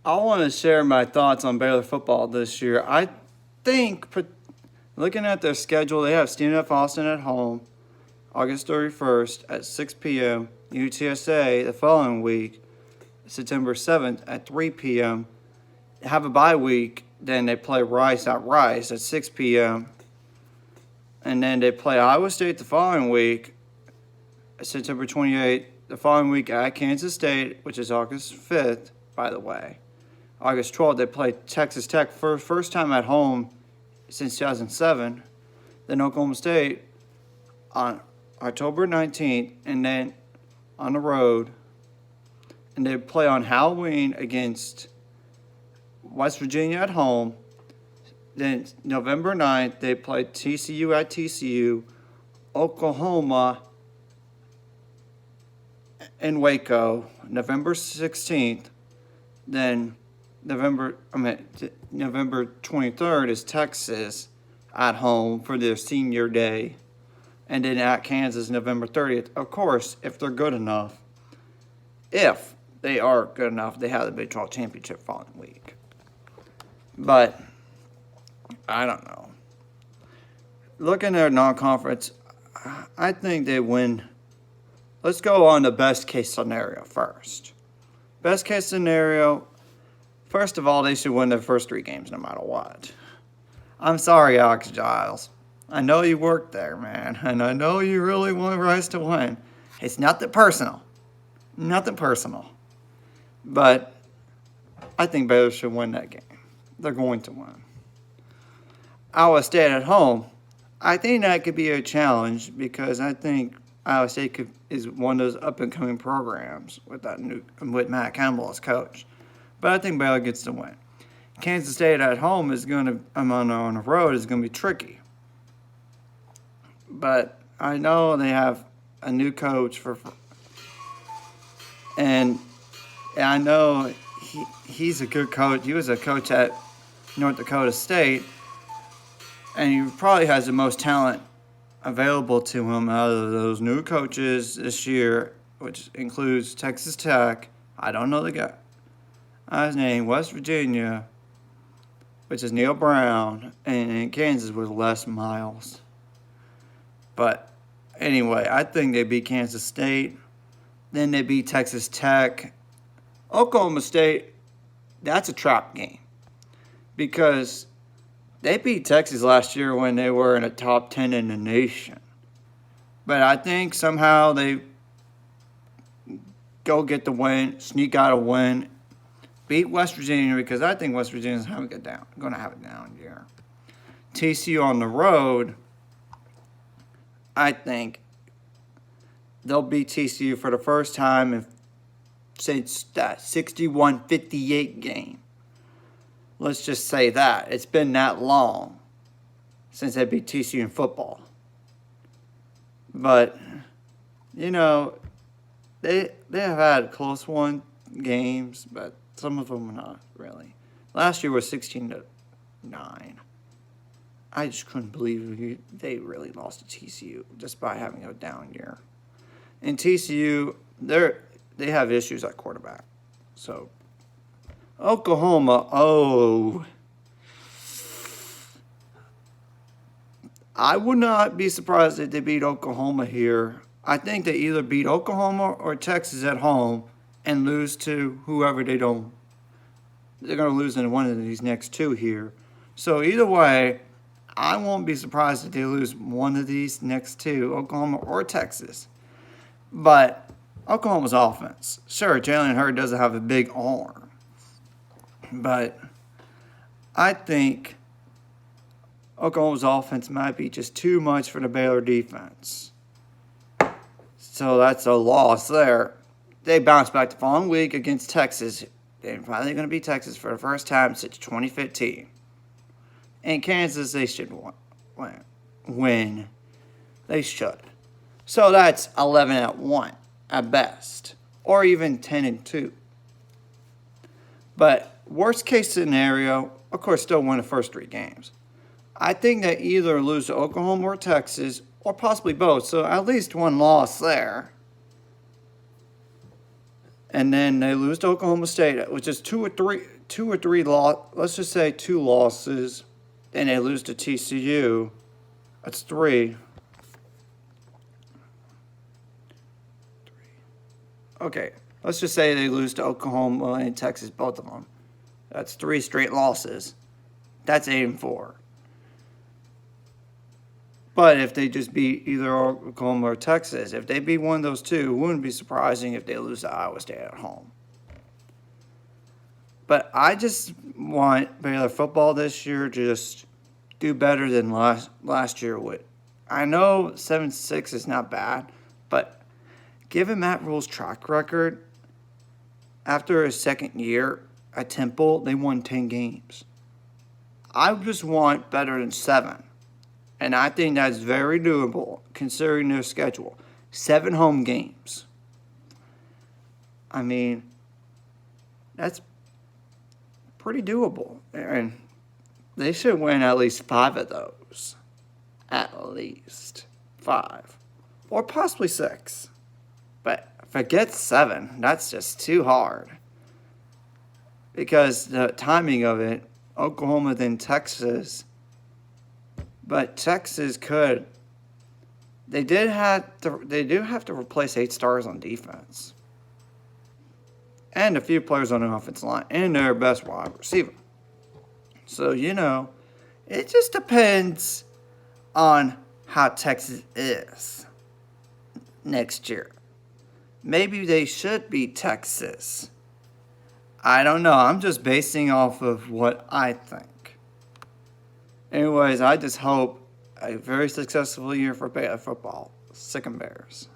I want to share my thoughts on Baylor football this year. I think, looking at their schedule, they have Stephen F. Austin at home August 31st at 6 p.m., UTSA the following week, September 7th at 3 p.m. They have a bye week, then they play Rice at Rice at 6 p.m., and then they play Iowa State the following week, September 28th, the following week at Kansas State, which is August 5th, by the way. August 12th, they play Texas Tech for first time at home since 2007. Then Oklahoma State on October 19th, and then on the road. And they play on Halloween against West Virginia at home. Then November 9th, they play TCU at TCU, Oklahoma in Waco, November 16th. Then November 23rd is Texas at home for their senior day. And then at Kansas, November 30th. Of course, if they're good enough. If they are good enough, they have the Big 12 championship following week. But I don't know. Looking at their non-conference, I think they win. Let's go on the best case scenario first. Best case scenario, first of all, they should win their first 3 games no matter what. I'm sorry, Alex Giles. I know you worked there, man, and I know you really want Rice to win. It's nothing personal. Nothing personal. But I think Baylor should win that game. They're going to win. Iowa State at home, I think that could be a challenge because I think Iowa State is one of those up-and-coming programs with Matt Campbell as coach. But I think Baylor gets to win. Kansas State at home is going to, on the road, is going to be tricky. But I know they have a new coach and I know he's a good coach. He was a coach at North Dakota State, and he probably has the most talent available to him out of those new coaches this year, which includes Texas Tech. I don't know the guy. His name, West Virginia, which is Neil Brown, and in Kansas with Les Miles. But anyway, I think they beat Kansas State. Then they beat Texas Tech. Oklahoma State, that's a trap game. Because they beat Texas last year when they were in the top 10 in the nation. But I think somehow they go get the win, sneak out a win, beat West Virginia because I think West Virginia's going to have a down year. TCU on the road, I think they'll beat TCU for the first time since that 61-58 game. Let's just say that. It's been that long since they beat TCU in football. But, you know, they have had close games, but some of them are not really. Last year was 16-9. I just couldn't believe they really lost to TCU just by having a down year. And TCU, they have issues at quarterback. So, Oklahoma, I would not be surprised if they beat Oklahoma here. I think they either beat Oklahoma or Texas at home and lose to whoever they don't. They're going to lose in one of these next 2 here. So either way, I won't be surprised if they lose one of these next 2, Oklahoma or Texas. But Oklahoma's offense, sure, Jalen Hurd doesn't have a big arm. But I think Oklahoma's offense might be just too much for the Baylor defense. So that's a loss there. They bounced back the following week against Texas. They're finally going to beat Texas for the first time since 2015. In Kansas, they should win. They should. So that's 11-1 at best, or even 10-2. But worst case scenario, of course, still win the first 3 games. I think they either lose to Oklahoma or Texas, or possibly both. So at least one loss there. And then they lose to Oklahoma State, which is two 2 or 3 let's just say 2 losses, and they lose to TCU, that's 3. Okay, let's just say they lose to Oklahoma and Texas, both of them. That's 3 straight losses. That's 8-4. But if they just beat either Oklahoma or Texas, if they beat one of those two, it wouldn't be surprising if they lose to Iowa State at home. But I just want Baylor football this year to just do better than last year would. I know 7-6 is not bad, but given Matt Rule's track record, after his second year at Temple, they won 10 games. I just want better than 7. And I think that's very doable considering their schedule. 7 home games. I mean, that's pretty doable. And they should win at least 5 of those. At least 5. Or possibly 6. But forget 7. That's just too hard. Because the timing of it, Oklahoma then Texas. But Texas could. They do have to replace 8 stars on defense. And a few players on the offensive line. And their best wide receiver. So, it just depends on how Texas is next year. Maybe they should beat Texas. I don't know. I'm just basing off of what I think. Anyways, I just hope a very successful year for Baylor football. Sick and Bears.